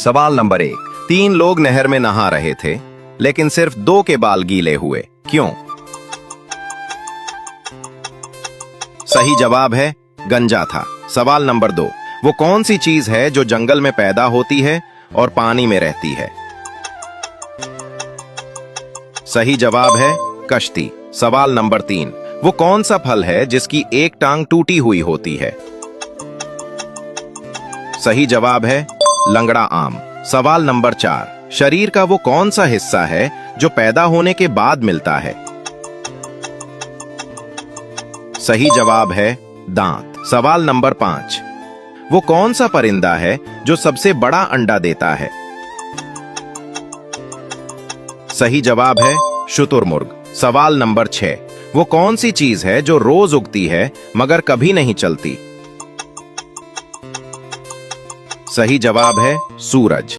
सवाल नंबर 1। 3 लोग नहर में नहा रहे थे, लेकिन सिर्फ 2 के बाल गीले हुए, क्यों? सही जवाब है गंजा था। सवाल नंबर 2। वो कौन सी चीज है जो जंगल में पैदा होती है और पानी में रहती है? सही जवाब है कश्ती। सवाल नंबर 3। वो कौन सा फल है जिसकी एक टांग टूटी हुई होती है? सही जवाब है लंगड़ा आम। सवाल नंबर 4। शरीर का वो कौन सा हिस्सा है जो पैदा होने के बाद मिलता है? सही जवाब है दांत। सवाल नंबर 5। वो कौन सा परिंदा है जो सबसे बड़ा अंडा देता है? सही जवाब है शुतुरमुर्ग। सवाल नंबर 6। वो कौन सी चीज है जो रोज उगती है मगर कभी नहीं चलती? सही जवाब है सूरज।